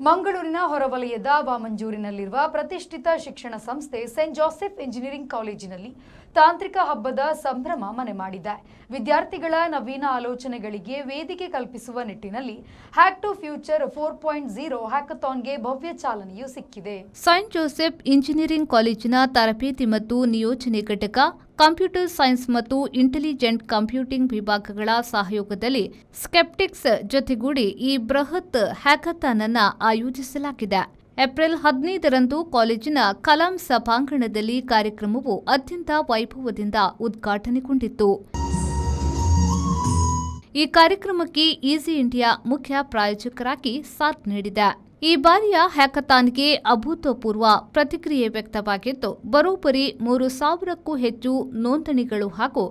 ಮಂಗಳೂರಿನ ಹೊರವಲಯದ ವಾಮಂಜೂರಿನಲ್ಲಿರುವ ಪ್ರತಿಷ್ಠಿತ ಶಿಕ್ಷಣ ಸಂಸ್ಥೆ ಸೇಂಟ್ ಜೋಸೆಫ್ ಇಂಜಿನಿಯರಿಂಗ್ ಕಾಲೇಜಿನಲ್ಲಿ ತಾಂತ್ರಿಕ ಹಬ್ಬದ ಸಂಭ್ರಮ ಮನೆ ಮಾಡಿದೆ. ವಿದ್ಯಾರ್ಥಿಗಳ ನವೀನ ಆಲೋಚನೆಗಳಿಗೆ ವೇದಿಕೆ ಕಲ್ಪಿಸುವ ನಿಟ್ಟಿನಲ್ಲಿ ಹ್ಯಾಕ್ ಟು ಫ್ಯೂಚರ್ 4.0 ಹ್ಯಾಕಥಾನ್ಗೆ ಭವ್ಯ ಚಾಲನೆಯೂ ಸಿಕ್ಕಿದೆ. ಸೇಂಟ್ ಜೋಸೆಫ್ ಇಂಜಿನಿಯರಿಂಗ್ ಕಾಲೇಜಿನ ತರಬೇತಿ ಮತ್ತು ನಿಯೋಜನೆ ಘಟಕ, ಕಂಪ್ಯೂಟರ್ ಸೈನ್ಸ್ ಮತ್ತು ಇಂಟೆಲಿಜೆಂಟ್ ಕಂಪ್ಯೂಟಿಂಗ್ ವಿಭಾಗಗಳ ಸಹಯೋಗದಲ್ಲಿ ಸ್ಕೆಪ್ಟಿಕ್ಸ್ ಜೊತೆಗೂಡಿ ಈ ಬೃಹತ್ ಹ್ಯಾಕಥಾನ್ ಅನ್ನು ಆಯೋಜಿಸಲಾಗಿದೆ. ಏಪ್ರಿಲ್ 15ರಂದು ಕಾಲೇಜಿನ ಕಲಾಂ ಸಭಾಂಗಣದಲ್ಲಿ ಕಾರ್ಯಕ್ರಮವು ಅತ್ಯಂತ ವೈಭವದಿಂದ ಉದ್ಘಾಟನೆಗೊಂಡಿತ್ತು. ಈ ಕಾರ್ಯಕ್ರಮಕ್ಕೆ ಈಸಿ ಇಂಡಿಯಾ ಮುಖ್ಯ ಪ್ರಾಯೋಜಕರಾಗಿ ಸಾಥ್ ನೀಡಿದೆ. ಈ ಬಾರಿಯ ಹ್ಯಾಕಥಾನ್ಗೆ ಅಭೂತಪೂರ್ವ ಪ್ರತಿಕ್ರಿಯೆ ವ್ಯಕ್ತವಾಗಿದ್ದು, ಬರೋಬ್ಬರಿ 3,000ಕ್ಕೂ ಹೆಚ್ಚು ನೋಂದಣಿಗಳು ಹಾಗೂ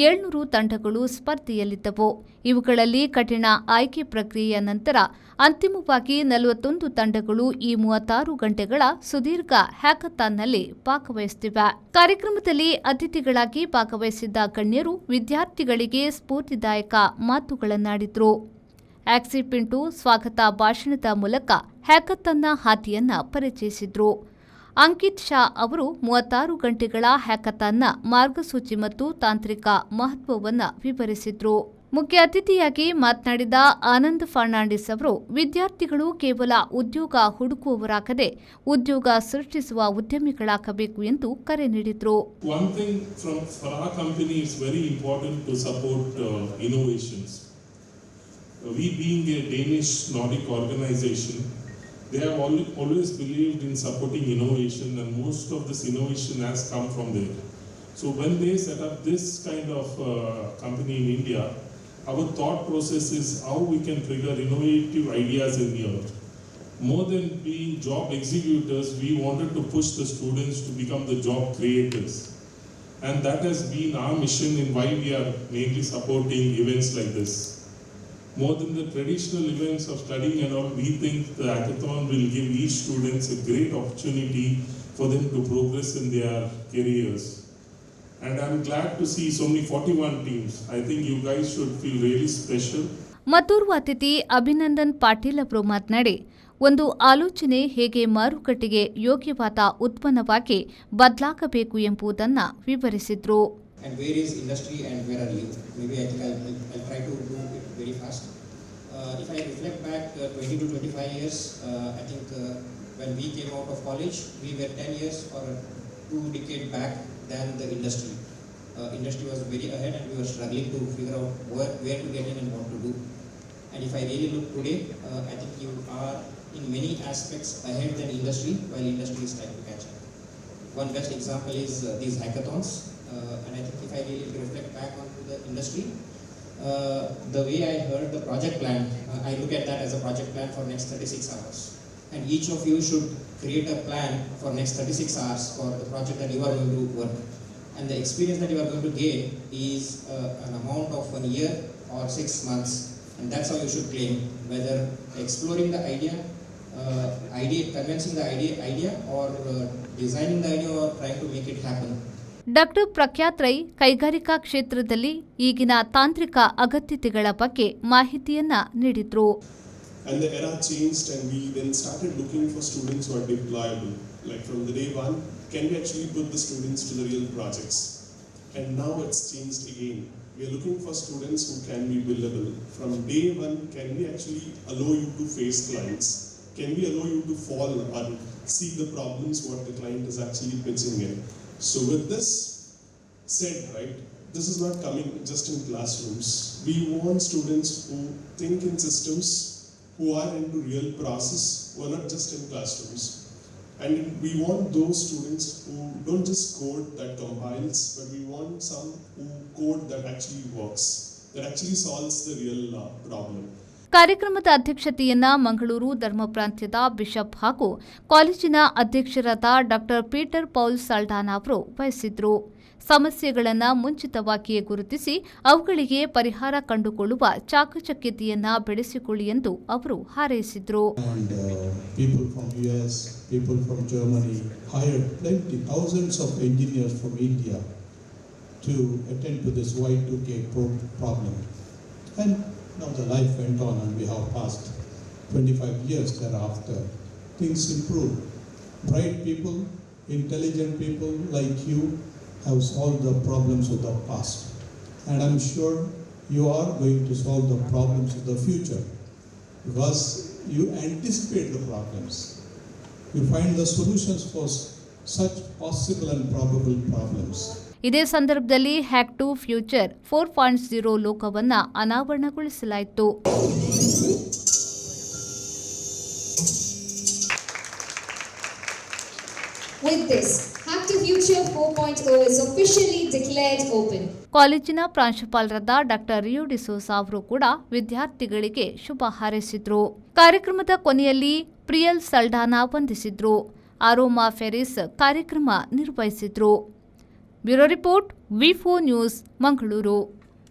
700 ತಂಡಗಳು ಸ್ಪರ್ಧೆಯಲ್ಲಿದ್ದವು. ಇವುಗಳಲ್ಲಿ ಕಠಿಣ ಆಯ್ಕೆ ಪ್ರಕ್ರಿಯೆಯ ನಂತರ ಅಂತಿಮವಾಗಿ 41 ತಂಡಗಳು ಈ 36 ಗಂಟೆಗಳ ಸುದೀರ್ಘ ಹ್ಯಾಕಥಾನ್ನಲ್ಲಿ ಭಾಗವಹಿಸುತ್ತಿವೆ. ಕಾರ್ಯಕ್ರಮದಲ್ಲಿ ಅತಿಥಿಗಳಾಗಿ ಭಾಗವಹಿಸಿದ್ದ ಗಣ್ಯರು ವಿದ್ಯಾರ್ಥಿಗಳಿಗೆ ಸ್ಫೂರ್ತಿದಾಯಕ ಮಾತುಗಳನ್ನಾಡಿದ್ರು. ಆಕ್ಸಿ ಪಿಂಟು ಸ್ವಾಗತ ಭಾಷಣದ ಮೂಲಕ ಹ್ಯಾಕಥಾನ್ನ ಹಾದಿಯನ್ನ ಪರಿಚಯಿಸಿದ್ರು. ಅಂಕಿತ್ ಶಾ ಅವರು 36 ಗಂಟೆಗಳ ಹ್ಯಾಕಥಾನ್ನ ಮಾರ್ಗಸೂಚಿ ಮತ್ತು ತಾಂತ್ರಿಕ ಮಹತ್ವವನ್ನು ವಿವರಿಸಿದ್ರು. ಮುಖ್ಯ ಅತಿಥಿಯಾಗಿ ಮಾತನಾಡಿದ ಆನಂದ್ ಫರ್ನಾಂಡಿಸ್ ಅವರು ವಿದ್ಯಾರ್ಥಿಗಳು ಕೇವಲ ಉದ್ಯೋಗ ಹುಡುಕುವವರಾಗದೆ ಉದ್ಯೋಗ ಸೃಷ್ಟಿಸುವ ಉದ್ಯಮಿಗಳಾಗಬೇಕು ಎಂದು ಕರೆ ನೀಡಿದರು. We being a Danish Nordic organization, they have always believed in supporting innovation, and most of this innovation has come from there. So when they set up this kind of company in India, our thought process is how we can trigger innovative ideas in the earth. More than being job executors, we wanted to push the students to become the job creators. And that has been our mission in why we are mainly supporting events like this. More than the traditional events of studying and all, we think the hackathon will give each students a great opportunity for them to progress in their careers. And I'm glad to see so many 41 teams. I think you guys should feel really special. ಮತ್ತೋರ್ವ ಅತಿಥಿ ಅಭಿನಂದನ್ ಪಾಟೀಲ್ ಅವರು ಮಾತನಾಡಿ, ಒಂದು ಆಲೋಚನೆ ಹೇಗೆ ಮಾರುಕಟ್ಟೆಗೆ ಯೋಗ್ಯವಾದ ಉತ್ಪನ್ನವಾಗಿ ಬದಲಾಗಬೇಕು ಎಂಬುದನ್ನು ವಿವರಿಸಿದರು. And where is industry and where are you? Maybe I think I'll try to do it very fast. If I reflect back 20 to 25 years, I think when we came out of college, we were 10 years or 2 decades back than the industry. Industry was very ahead and we were struggling to figure out where to get in and what to do. And if I really look today, I think you are in many aspects ahead than industry, while industry is trying to catch up. One best example is these hackathons. And I think if I really reflect back onto the industry, the way I heard the project plan, I look at that as a project plan for next 36 hours. And each of you should create a plan for next 36 hours for the project that you are going to work. And the experience that you are going to gain is an amount of 1 year or 6 months. And that's how you should claim, whether exploring the idea, convincing the idea or designing the idea or trying to make it happen. Doctor Prakhyat Rai ಕೈಗಾರಿಕಾ ಕ್ಷೇತ್ರದಲ್ಲಿ ಈಗಿನ ತಾಂತ್ರಿಕ ಅಗತ್ಯತೆಗಳ ಬಗ್ಗೆ ಮಾಹಿತಿಯನ್ನ ನೀಡಿದ್ರು. And the era changed and we then started looking for students who are deployable. Like from the day one, can we actually put the students to the real projects? And now it's changed again. We are looking for students who can be billable. From day one, can we actually allow you to face clients? Can we allow you to fall and see the problems what the client is actually pitching in? So with this said, right, this is not coming just in classrooms. We want students who think in systems, who are into real process, who are not just in classrooms. And we want those students who don't just code that compiles, but we want some who code that actually works, that actually solves the real problem. ಕಾರ್ಯಕ್ರಮದ ಅಧ್ಯಕ್ಷತೆಯನ್ನ ಮಂಗಳೂರು ಧರ್ಮ ಪ್ರಾಂತ್ಯದ bishop ಹಾಗೂ ಕಾಲೇಜಿನ ಅಧ್ಯಕ್ಷರಾದ doctor Peter Paul ಸಾಲ್ಡಾನಾ ಅವರು ವಹಿಸಿದ್ರು. ಸಮಸ್ಯೆಗಳನ್ನು ಮುಂಚಿತವಾಗಿಯೇ ಗುರುತಿಸಿ ಅವುಗಳಿಗೆ ಪರಿಹಾರ ಕಂಡುಕೊಳ್ಳುವ ಚಾಕಚಕ್ಯತೆಯನ್ನ ಬೆಳೆಸಿಕೊಳ್ಳಿ ಎಂದು ಅವರು ಹಾರೈಸಿದ್ರು. Now the life went on and we have passed 25 years thereafter, things improve. Bright people, intelligent people like you have solved the problems of the past. And I'm sure you are going to solve the problems of the future because you anticipate the problems. You find the solutions for such possible and probable problems. ಇದೇ ಸಂದರ್ಭದಲ್ಲಿ hack to future 4.0 ಲೋಕವನ್ನು ಅನಾವರಣಗೊಳಿಸಲಾಯಿತು. With this, Hack to Future 4.0 is officially declared open. ಕಾಲೇಜಿನ ಪ್ರಾಂಶುಪಾಲರಾದ doctor ರಿಯೋ ಡಿಸೋಸಾ ಅವರು ಕೂಡ ವಿದ್ಯಾರ್ಥಿಗಳಿಗೆ ಶುಭ ಹಾರೈಸಿದ್ರು. ಕಾರ್ಯಕ್ರಮದ ಕೊನೆಯಲ್ಲಿ ಪ್ರಿಯಲ್ ಸಲ್ಡಾನಾ ವಂದಿಸಿದ್ರು. ಆರೋಮಾ ಫೆರಿಸ್ ಕಾರ್ಯಕ್ರಮ ನಿರ್ವಹಿಸಿದ್ರು. ಬ್ಯೂರೋ ರಿಪೋರ್ಟ್ ವಿ4 ನ್ಯೂಸ್ ಮಂಗಳೂರು.